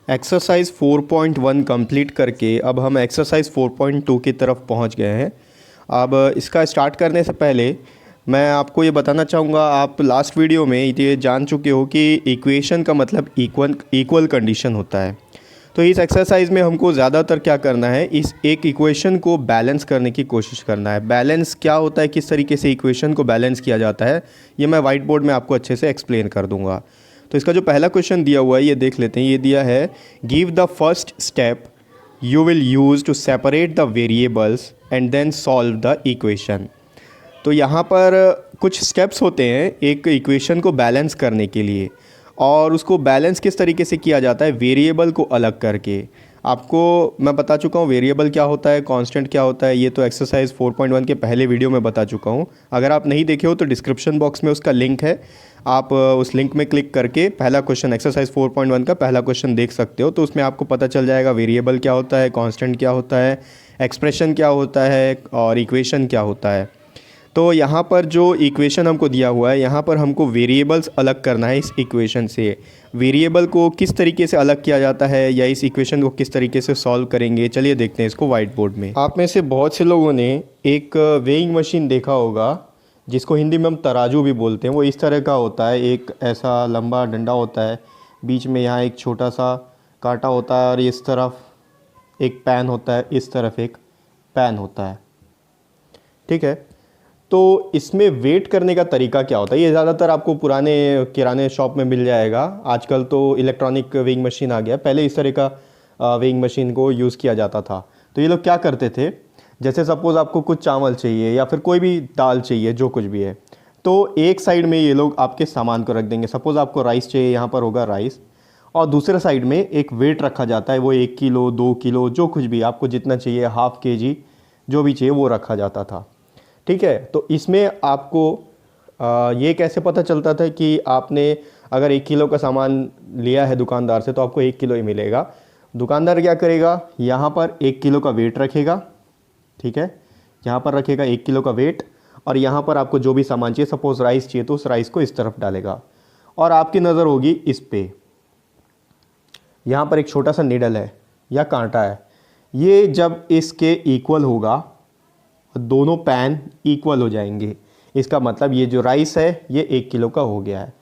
Exercise 4.1 complete करके अब हम एक्सरसाइज 4.2 की तरफ पहुंच गए हैं। अब इसका स्टार्ट करने से पहले मैं आपको ये बताना चाहूँगा, आप लास्ट वीडियो में ये जान चुके हो कि इक्वेशन का मतलब इक्वल कंडीशन होता है। तो इस एक्सरसाइज में हमको ज़्यादातर क्या करना है, इस एक इक्वेशन को बैलेंस करने की कोशिश करना है। बैलेंस क्या होता है, किस तरीके से इक्वेशन को बैलेंस किया जाता है, ये मैं वाइट बोर्ड में आपको अच्छे से एक्सप्लेन कर दूंगा। तो इसका जो पहला क्वेश्चन दिया हुआ है ये देख लेते हैं। ये दिया है, give the first step you will use to separate the variables and then solve the equation. तो यहाँ पर कुछ स्टेप्स होते हैं एक इक्वेशन को बैलेंस करने के लिए, और उसको बैलेंस किस तरीके से किया जाता है, वेरिएबल को अलग करके। आपको मैं बता चुका हूँ वेरिएबल क्या होता है, कांस्टेंट क्या होता है, ये तो एक्सरसाइज 4.1 के पहले वीडियो में बता चुका हूँ। अगर आप नहीं देखे हो तो डिस्क्रिप्शन बॉक्स में उसका लिंक है, आप उस लिंक में क्लिक करके पहला क्वेश्चन एक्सरसाइज 4.1 का पहला क्वेश्चन देख सकते हो। तो उसमें आपको पता चल जाएगा वेरिएबल क्या होता है, कांस्टेंट क्या होता है, एक्सप्रेशन क्या होता है और इक्वेशन क्या होता है। तो यहाँ पर जो इक्वेशन हमको दिया हुआ है, यहाँ पर हमको वेरिएबल्स अलग करना है इस इक्वेशन से। वेरिएबल को किस तरीके से अलग किया जाता है या इस इक्वेशन को किस तरीके से सॉल्व करेंगे, चलिए देखते हैं इसको वाइट बोर्ड में। आप में से बहुत से लोगों ने एक वेइंग मशीन देखा होगा, जिसको हिंदी में हम तराजू भी बोलते हैं। वो इस तरह का होता है, एक ऐसा लंबा डंडा होता है, बीच में यहाँ एक छोटा सा कांटा होता है और इस तरफ एक पैन होता है, इस तरफ एक पैन होता है, ठीक है। तो इसमें वेट करने का तरीका क्या होता है, ये ज़्यादातर आपको पुराने किराने शॉप में मिल जाएगा। आजकल तो इलेक्ट्रॉनिक वेइंग मशीन आ गया, पहले इस तरह का वेइंग मशीन को यूज़ किया जाता था। तो ये लोग क्या करते थे, जैसे सपोज़ आपको कुछ चावल चाहिए या फिर कोई भी दाल चाहिए, जो कुछ भी है, तो एक साइड में ये लोग आपके सामान को रख देंगे। सपोज़ आपको राइस चाहिए, यहाँ पर होगा राइस, और दूसरे साइड में एक वेट रखा जाता है, वो 1 किलो 2 किलो जो कुछ भी आपको जितना चाहिए, हाफ केजी जो भी चाहिए वो रखा जाता था, ठीक है। तो इसमें आपको ये कैसे पता चलता था कि आपने अगर 1 किलो का सामान लिया है दुकानदार से तो आपको 1 किलो ही मिलेगा। दुकानदार क्या करेगा, यहाँ पर 1 किलो का वेट रखेगा, ठीक है, यहाँ पर रखेगा 1 किलो का वेट, और यहाँ पर आपको जो भी सामान चाहिए, सपोज़ राइस चाहिए तो उस राइस को इस तरफ डालेगा, और आपकी नज़र होगी इस पे। यहाँ पर एक छोटा सा निडल है या कांटा है, ये जब इसके इक्वल होगा, दोनों पैन इक्वल हो जाएंगे, इसका मतलब ये जो राइस है ये 1 किलो का हो गया है।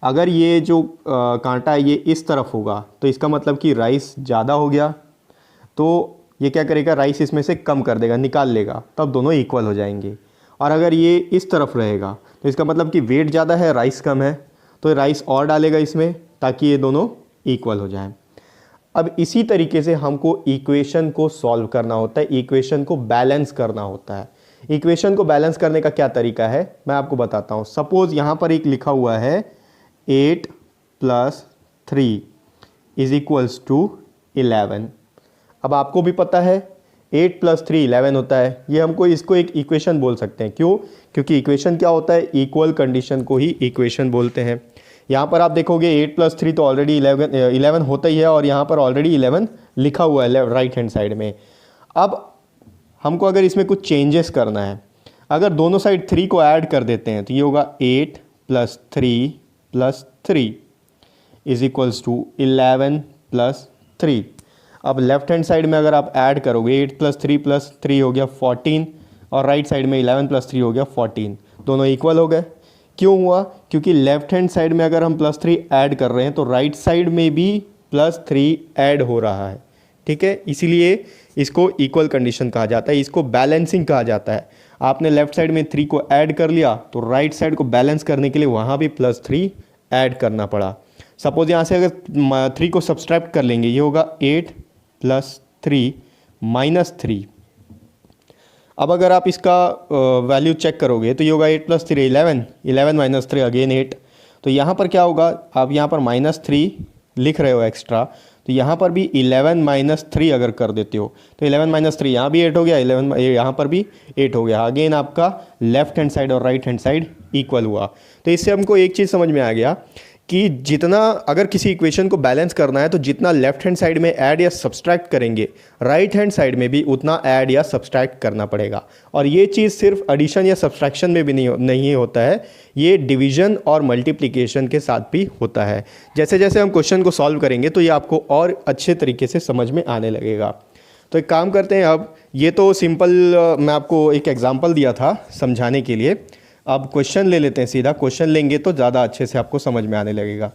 अगर ये जो कांटा है ये इस तरफ होगा तो इसका मतलब कि राइस ज़्यादा हो गया, तो ये क्या करेगा, राइस इसमें से कम कर देगा, निकाल लेगा, तब दोनों इक्वल हो जाएंगे। और अगर ये इस तरफ रहेगा तो इसका मतलब कि वेट ज़्यादा है, राइस कम है, तो राइस और डालेगा इसमें ताकि ये दोनों इक्वल हो जाएं। अब इसी तरीके से हमको इक्वेशन को सॉल्व करना होता है, इक्वेशन को बैलेंस करना होता है। इक्वेशन को बैलेंस करने का क्या तरीका है मैं आपको बताता हूँ। सपोज़ यहाँ पर एक लिखा हुआ है 8 + 3 = 11। अब आपको भी पता है 8 + 3 11 होता है, ये हमको इसको एक इक्वेशन बोल सकते हैं। क्यों? क्योंकि इक्वेशन क्या होता है, इक्वल कंडीशन को ही इक्वेशन बोलते हैं। यहाँ पर आप देखोगे 8 + 3 तो ऑलरेडी 11 होता ही है, और यहाँ पर ऑलरेडी 11 लिखा हुआ है राइट हैंड साइड में। अब हमको अगर इसमें कुछ चेंजेस करना है, अगर दोनों साइड 3 को ऐड कर देते हैं तो ये होगा 8 + 3 + 3 = 11 + 3। अब लेफ्ट हैंड साइड में अगर आप ऐड करोगे 8 + 3 + 3 हो गया 14, और राइट साइड में 11 + 3 हो गया 14, दोनों इक्वल हो गए। क्यों हुआ? क्योंकि लेफ्ट हैंड साइड में अगर हम +3 ऐड कर रहे हैं तो राइट साइड में भी +3 ऐड हो रहा है, ठीक है। इसीलिए इसको इक्वल कंडीशन कहा जाता है, इसको बैलेंसिंग कहा जाता है। आपने लेफ्ट साइड में 3 को ऐड कर लिया तो राइट साइड को बैलेंस करने के लिए वहाँ भी +3 ऐड करना पड़ा। सपोज यहाँ से अगर 3 को सब्सट्रैक्ट कर लेंगे, ये होगा 8 + 3 - 3। अब अगर आप इसका वैल्यू चेक करोगे तो ये होगा 8 + 3 11, 11 - 3 अगेन 8। तो यहाँ पर क्या होगा, आप यहाँ पर -3 लिख रहे हो एक्स्ट्रा, तो यहाँ पर भी 11 - 3 अगर कर देते हो तो 11 - 3 यहाँ भी 8 हो गया, 11 यहाँ पर भी 8 हो गया। अगेन आपका लेफ्ट हैंड साइड और राइट हैंड साइड इक्वल हुआ। तो इससे हमको एक चीज़ समझ में आ गया कि जितना अगर किसी इक्वेशन को बैलेंस करना है तो जितना लेफ्ट हैंड साइड में ऐड या सब्सट्रैक्ट करेंगे, राइट हैंड साइड में भी उतना ऐड या सब्सट्रैक्ट करना पड़ेगा। और ये चीज़ सिर्फ एडिशन या सब्सट्रैक्शन में भी नहीं होता है, ये डिवीजन और मल्टीप्लिकेशन के साथ भी होता है। जैसे जैसे हम क्वेश्चन को सॉल्व करेंगे तो ये आपको और अच्छे तरीके से समझ में आने लगेगा। तो एक काम करते हैं, अब ये तो सिंपल मैं आपको एक एग्जांपल दिया था समझाने के लिए। अब क्वेश्चन ले लेते हैं, सीधा क्वेश्चन लेंगे तो ज़्यादा अच्छे से आपको समझ में आने लगेगा।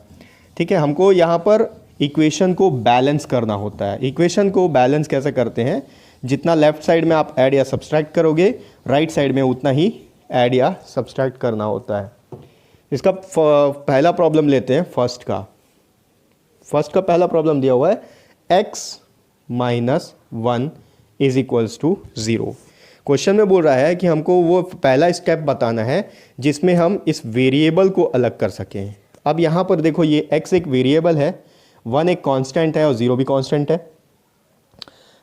ठीक है, हमको यहाँ पर इक्वेशन को बैलेंस करना होता है। इक्वेशन को बैलेंस कैसे करते हैं, जितना लेफ्ट साइड में आप ऐड या सब्सट्रैक्ट करोगे, राइट साइड में उतना ही ऐड या सब्सट्रैक्ट करना होता है। इसका पहला प्रॉब्लम लेते हैं, फर्स्ट का पहला प्रॉब्लम दिया हुआ है x minus 1 is equals to 0। Question में बोल रहा है कि हमको वो पहला स्टेप बताना है जिसमें हम इस वेरिएबल को अलग कर सकें। अब यहाँ पर देखो, ये x एक वेरिएबल है, 1 एक कांस्टेंट है और 0 भी कांस्टेंट है।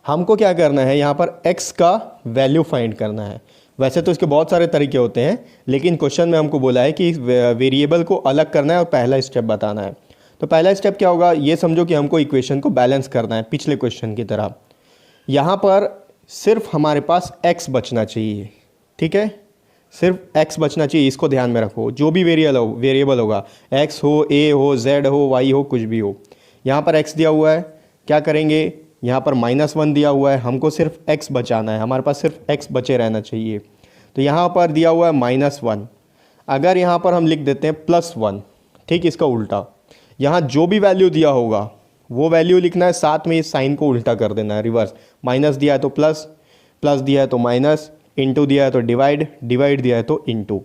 हमको क्या करना है, यहाँ पर x का वैल्यू फाइंड करना है। वैसे तो इसके बहुत सारे तरीके होते हैं, लेकिन क्वेश्चन में हमको बोला है कि इस वेरिएबल को अलग करना है और पहला स्टेप बताना है। तो पहला स्टेप क्या होगा, ये समझो कि हमको इक्वेशन को बैलेंस करना है पिछले क्वेश्चन की तरह। यहाँ पर सिर्फ हमारे पास x बचना चाहिए। ठीक है, सिर्फ x बचना चाहिए, इसको ध्यान में रखो। जो भी वेरिएबल होगा, x हो, a हो, z हो, y हो, कुछ भी हो। यहाँ पर x दिया हुआ है, क्या करेंगे, यहाँ पर -1 दिया हुआ है, हमको सिर्फ x बचाना है, हमारे पास सिर्फ x बचे रहना चाहिए। तो यहाँ पर दिया हुआ है -1, अगर यहाँ पर हम लिख देते हैं +1, ठीक इसका उल्टा, यहाँ जो भी वैल्यू दिया होगा वो वैल्यू लिखना है, साथ में इस साइन को उल्टा कर देना है, रिवर्स। माइनस दिया है तो प्लस, प्लस दिया है तो माइनस, इनटू दिया है तो डिवाइड, डिवाइड दिया है तो इनटू।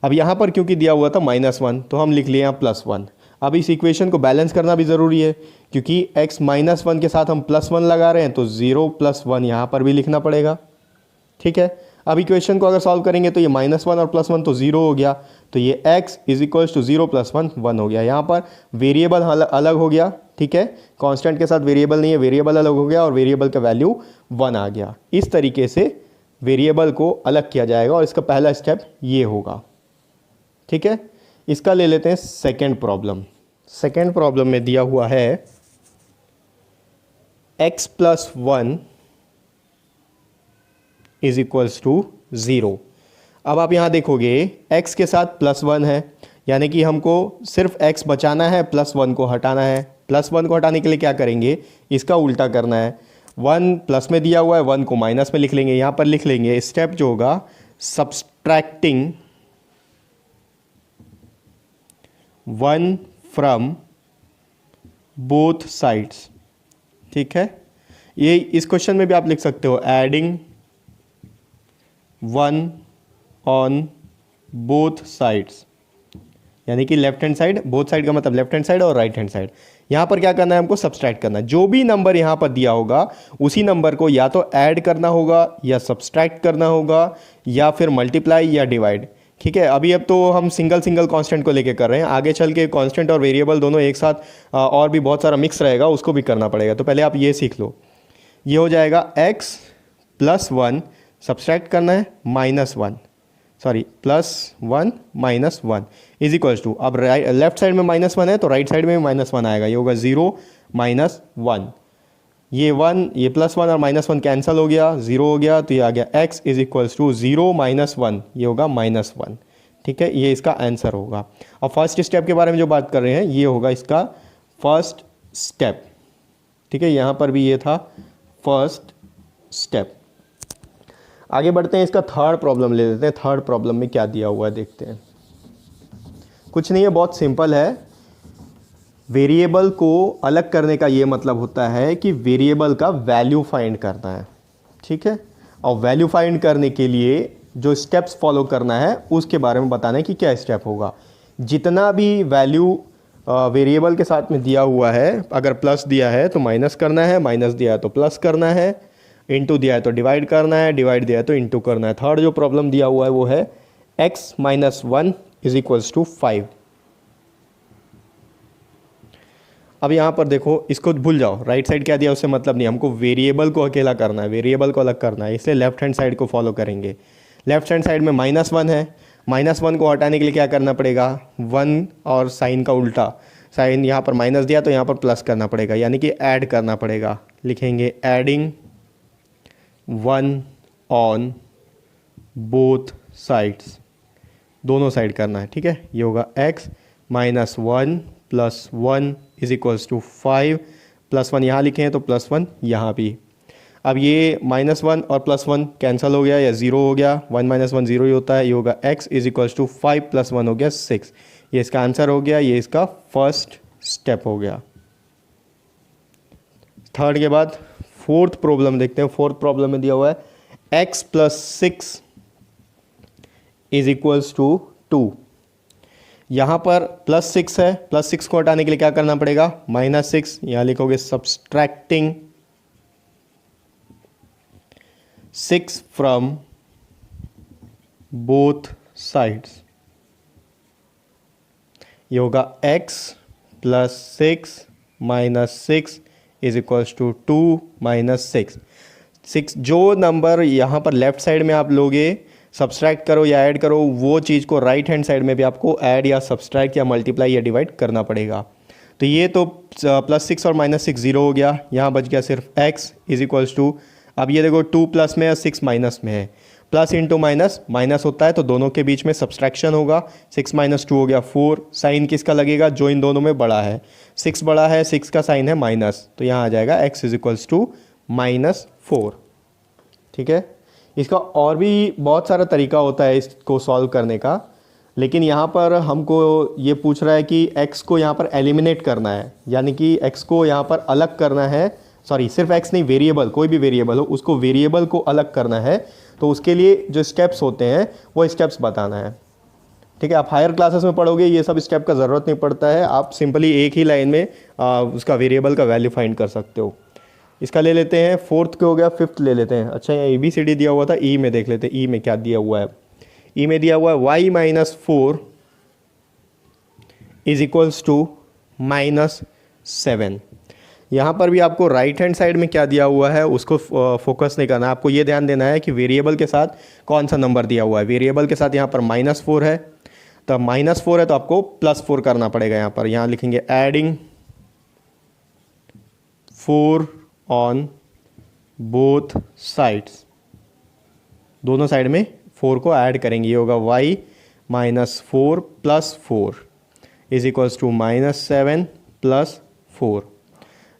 अब यहाँ पर क्योंकि दिया हुआ था -1 तो हम लिख लिए यहाँ +1। अब इस इक्वेशन को बैलेंस करना भी ज़रूरी है, क्योंकि x -1 के साथ हम +1 लगा रहे हैं तो 0 + 1 यहाँ पर भी लिखना पड़ेगा। ठीक है, अब इक्वेशन को अगर सॉल्व करेंगे तो ये -1 और +1 तो 0 हो गया, तो ये x इज इक्वल्स टू 0 + 1 1 हो गया। यहाँ पर वेरिएबल अलग हो गया, ठीक है, कांस्टेंट के साथ वेरिएबल नहीं है, वेरिएबल अलग हो गया और वेरिएबल का वैल्यू 1 आ गया। इस तरीके से वेरिएबल को अलग किया जाएगा और इसका पहला स्टेप ये होगा। ठीक है, इसका ले लेते हैं सेकेंड प्रॉब्लम। सेकेंड प्रॉब्लम में दिया हुआ है x + 1 इज इक्वल्स टू 0। अब आप यहाँ देखोगे x के साथ +1 है, यानी कि हमको सिर्फ x बचाना है, +1 को हटाना है। +1 को हटाने के लिए क्या करेंगे, इसका उल्टा करना है। 1 प्लस में दिया हुआ है, 1 को माइनस में लिख लेंगे। यहाँ पर लिख लेंगे स्टेप जो होगा सब्सट्रैक्टिंग 1 फ्रॉम बोथ साइड्स। ठीक है, ये इस क्वेश्चन में भी आप लिख सकते हो एडिंग 1 ऑन बोथ साइड्स, यानी कि left hand side, both side का मतलब लेफ्ट हैंड साइड और राइट हैंड साइड। यहाँ पर क्या करना है, हमको सब्सट्रैक्ट करना है। जो भी नंबर यहाँ पर दिया होगा उसी नंबर को या तो ऐड करना होगा या सब्सट्रैक्ट करना होगा या फिर मल्टीप्लाई या डिवाइड। ठीक है, अभी अब तो हम सिंगल कांस्टेंट को लेके कर रहे हैं, आगे चल के कांस्टेंट और वेरिएबल दोनों एक साथ और भी बहुत सारा मिक्स रहेगा, उसको भी करना पड़ेगा। तो पहले आप ये सीख लो। ये हो जाएगा x + 1, सब्सट्रैक्ट करना है -1, सॉरी +1 -1 इज इक्वल्स टू, अब लेफ्ट साइड में -1 है तो राइट साइड में भी -1 आएगा। ये होगा 0 - 1, ये 1, ये +1 और -1 कैंसिल हो गया, 0 हो गया, तो ये आ गया x इज इक्वल्स टू 0 - 1, ये होगा -1। ठीक है, ये इसका आंसर होगा। और फर्स्ट स्टेप के बारे में जो बात कर रहे हैं ये होगा इसका फर्स्ट स्टेप। ठीक है, यहाँ पर भी ये था फर्स्ट स्टेप। आगे बढ़ते हैं, इसका थर्ड प्रॉब्लम ले लेते हैं। थर्ड प्रॉब्लम में क्या दिया हुआ है देखते हैं। कुछ नहीं है, बहुत सिंपल है। वेरिएबल को अलग करने का ये मतलब होता है कि वेरिएबल का वैल्यू फाइंड करना है। ठीक है, और वैल्यू फाइंड करने के लिए जो स्टेप्स फॉलो करना है उसके बारे में बताना है कि क्या स्टेप होगा। जितना भी वैल्यू वेरिएबल के साथ में दिया हुआ है, अगर प्लस दिया है तो माइनस करना है, माइनस दिया है तो प्लस करना है, इनटू दिया है तो डिवाइड करना है, डिवाइड दिया है तो इनटू करना है। थर्ड जो प्रॉब्लम दिया हुआ है वो है x - 1 इज इक्वल्स टू 5। अब यहाँ पर देखो, इसको भूल जाओ, राइट साइड क्या दिया उससे मतलब नहीं, हमको वेरिएबल को अकेला करना है, वेरिएबल को अलग करना है, इसलिए लेफ्ट हैंड साइड को फॉलो करेंगे। लेफ्ट हैंड साइड में -1 है, -1 को हटाने के लिए क्या करना पड़ेगा, 1 और साइन का उल्टा, साइन यहाँ पर माइनस दिया तो यहाँ पर प्लस करना पड़ेगा, यानी कि ऐड करना पड़ेगा। लिखेंगे एडिंग 1 ऑन बोथ साइड्स, दोनों साइड करना है, ठीक है। ये होगा x -1 + 1 = 5, +1 यहाँ लिखे हैं तो +1 यहाँ भी। अब ये -1 और +1 कैंसिल हो गया या 0 हो गया, 1 - 1 0 ही होता है। ये होगा x = 5 + 1 हो गया 6। ये इसका आंसर हो गया, ये इसका फर्स्ट स्टेप हो गया। थर्ड के बाद फोर्थ प्रॉब्लम देखते हैं। फोर्थ प्रॉब्लम में दिया हुआ है x + 6 = 2। यहाँ पर +6 है, +6 को हटाने के लिए क्या करना पड़ेगा, -6, यहाँ लिखोगे सब्सट्रैक्टिंग 6 फ्रॉम बोथ साइड्स। ये होगा x + 6 - 6 = 2 - 6। जो नंबर यहाँ पर लेफ्ट साइड में आप लोगे, सब्सट्रैक्ट करो या ऐड करो, वो चीज़ को राइट हैंड साइड में भी आपको ऐड या सब्सट्रैक्ट या मल्टीप्लाई या डिवाइड करना पड़ेगा। तो ये तो +6 और -6 0 हो गया, यहाँ बच गया सिर्फ x = अब ये देखो 2 प्लस में है 6 माइनस में है, प्लस इंटू माइनस माइनस होता है तो दोनों के बीच में सब्सट्रैक्शन होगा। 6 - 2 हो गया 4। साइन किसका लगेगा, जो इन दोनों में बड़ा है। 6 बड़ा है, 6 का साइन है माइनस, तो यहाँ आ जाएगा x = -4। ठीक है। इसका और भी बहुत सारा तरीका होता है इसको सॉल्व करने का, लेकिन यहाँ पर हमको ये पूछ रहा है कि x को यहाँ पर एलिमिनेट करना है, यानी कि x को यहाँ पर अलग करना है। सॉरी, सिर्फ x नहीं, वेरिएबल, कोई भी वेरिएबल हो उसको वेरिएबल को अलग करना है। तो उसके लिए जो स्टेप्स होते हैं वो स्टेप्स बताना है। ठीक है। आप हायर क्लासेस में पढ़ोगे, ये सब स्टेप का ज़रूरत नहीं पड़ता है, आप सिंपली एक ही लाइन में उसका वेरिएबल का वैल्यू फाइंड कर सकते हो। इसका ले लेते हैं, फोर्थ के हो गया, फिफ्थ ले लेते हैं। अच्छा, यहाँ ABCD दिया हुआ था, ई में देख लेते हैं ई में क्या दिया हुआ है। ई में दिया हुआ है y - 4 = -7। यहाँ पर भी आपको राइट हैंड साइड में क्या दिया हुआ है उसको फोकस नहीं करना है, आपको ये ध्यान देना है कि वेरिएबल के साथ कौन सा नंबर दिया हुआ है। वेरिएबल के साथ यहाँ पर -4 है, तो -4 है तो आपको +4 करना पड़ेगा। यहाँ पर यहाँ लिखेंगे एडिंग 4 ऑन बोथ साइड्स, दोनों साइड में 4 को ऐड करेंगे। ये होगा y - 4 + 4 = -7 + 4।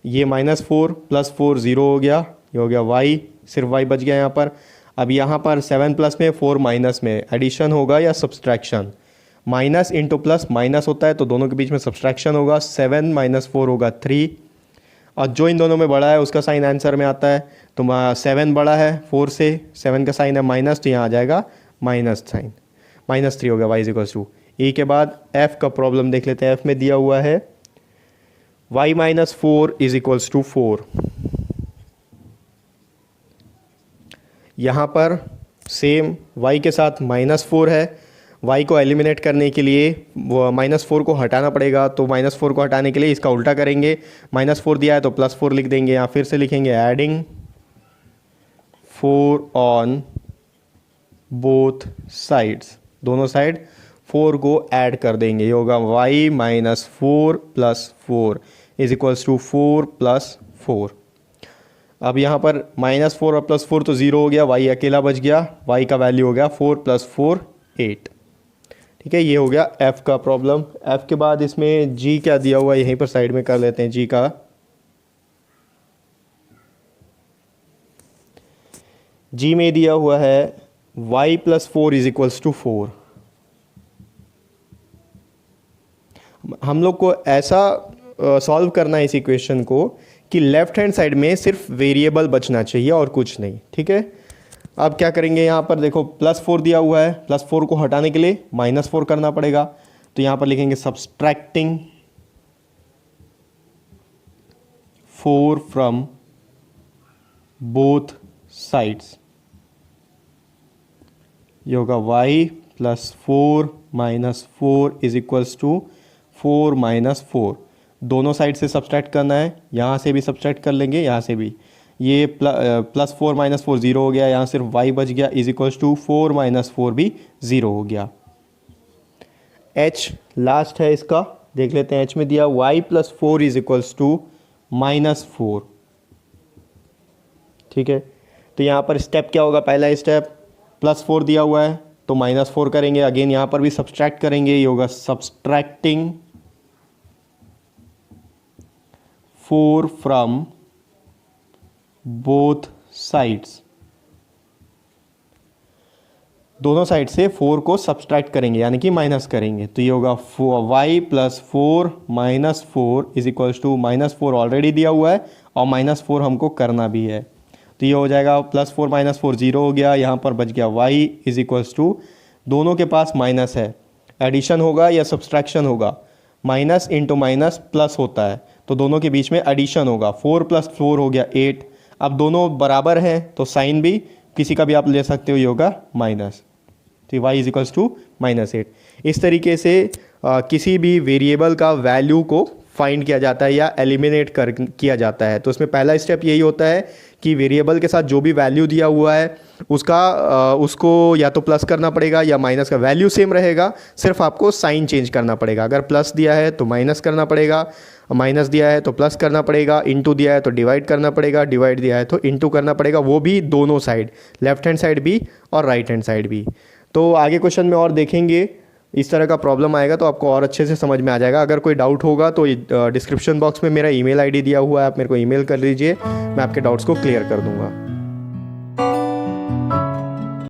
ये -4 + 4 0 हो गया, ये हो गया y, सिर्फ y बच गया यहाँ पर। अब यहाँ पर 7 प्लस में 4 माइनस में, एडिशन होगा या subtraction. Minus into plus minus होता है तो दोनों के बीच में सब्सट्रैक्शन होगा। 7 - 4 होगा 3, और जो इन दोनों में बड़ा है उसका साइन आंसर में आता है। तो 7 बड़ा है 4 से, 7 का साइन है माइनस, तो यहाँ आ जाएगा माइनस साइन, -3 हो गया y = ई। के बाद f का प्रॉब्लम देख लेते हैं। f में दिया हुआ है y - 4 = 4। यहाँ पर सेम y के साथ -4 है, y को एलिमिनेट करने के लिए -4 को हटाना पड़ेगा। तो -4 को हटाने के लिए इसका उल्टा करेंगे, -4 दिया है तो +4 लिख देंगे। यहाँ फिर से लिखेंगे एडिंग 4 ऑन बोथ साइड्स, दोनों साइड 4 को ऐड कर देंगे। ये होगा y - 4 + 4 = 4 + 4। अब यहाँ पर -4 और +4 तो 0 हो गया, y अकेला बच गया, y का वैल्यू हो गया 4 + 4 8। ठीक है, ये हो गया f का प्रॉब्लम। f के बाद इसमें g क्या दिया हुआ है, यहीं पर साइड में कर लेते हैं g का। g में दिया हुआ है y + 4 = 4। हम लोग को ऐसा सॉल्व करना है इस इक्वेशन को कि लेफ्ट हैंड साइड में सिर्फ वेरिएबल बचना चाहिए और कुछ नहीं। ठीक है। अब क्या करेंगे, यहाँ पर देखो +4 दिया हुआ है, +4 को हटाने के लिए -4 करना पड़ेगा। तो यहाँ पर लिखेंगे सब्सट्रैक्टिंग 4 फ्रॉम बोथ साइड्स। ये होगा y + 4 - 4 = 4 - 4। दोनों साइड से सब्सट्रैक्ट करना है, यहाँ से भी सब्सट्रैक्ट कर लेंगे, यहाँ से भी। ये +4 - 4 0 हो गया, यहाँ सिर्फ y बच गया, = 4 - 4 भी 0 हो गया। h लास्ट है इसका, देख लेते हैं। h में दिया y plus 4 is equals to -4। ठीक है, तो यहाँ पर स्टेप क्या होगा, पहला स्टेप +4 दिया हुआ है तो -4 करेंगे। अगेन यहाँ पर भी सब्सट्रैक्ट करेंगे, ये होगा सब्सट्रैक्टिंग 4 फ्रॉम बोथ साइड्स। दोनों साइड से 4 को सब्सट्रैक्ट करेंगे यानी कि माइनस करेंगे, तो ये होगा y plus 4 minus 4 is equals to -4 already दिया हुआ है और -4 हमको करना भी है, तो ये हो जाएगा +4 -4 0 हो गया। यहाँ पर बच गया y इज इक्वल्स टू, दोनों के पास माइनस है, एडिशन होगा या सब्सट्रैक्शन होगा, माइनस इंटू माइनस प्लस होता है, तो दोनों के बीच में एडिशन होगा। 4 + 4 हो गया 8। अब दोनों बराबर हैं तो साइन भी किसी का भी आप ले सकते हो, ये होगा माइनस, तो y इज इक्वल्स टू -8। इस तरीके से किसी भी वेरिएबल का वैल्यू को फाइंड किया जाता है या एलिमिनेट किया जाता है। तो इसमें पहला स्टेप यही होता है कि वेरिएबल के साथ जो भी वैल्यू दिया हुआ है उसको या तो प्लस करना पड़ेगा या माइनस का, वैल्यू सेम रहेगा, सिर्फ आपको साइन चेंज करना पड़ेगा। अगर प्लस दिया है तो माइनस करना पड़ेगा, माइनस दिया है तो प्लस करना पड़ेगा, इंटू दिया है तो डिवाइड करना पड़ेगा, डिवाइड दिया है तो इंटू करना पड़ेगा, वो भी दोनों साइड, लेफ्ट हैंड साइड भी और राइट हैंड साइड भी। तो आगे क्वेश्चन में और देखेंगे, इस तरह का प्रॉब्लम आएगा तो आपको और अच्छे से समझ में आ जाएगा। अगर कोई डाउट होगा तो डिस्क्रिप्शन बॉक्स में मेरा ईमेल आईडी दिया हुआ है, आप मेरे को ईमेल कर लीजिए, मैं आपके डाउट्स को क्लियर कर दूंगा।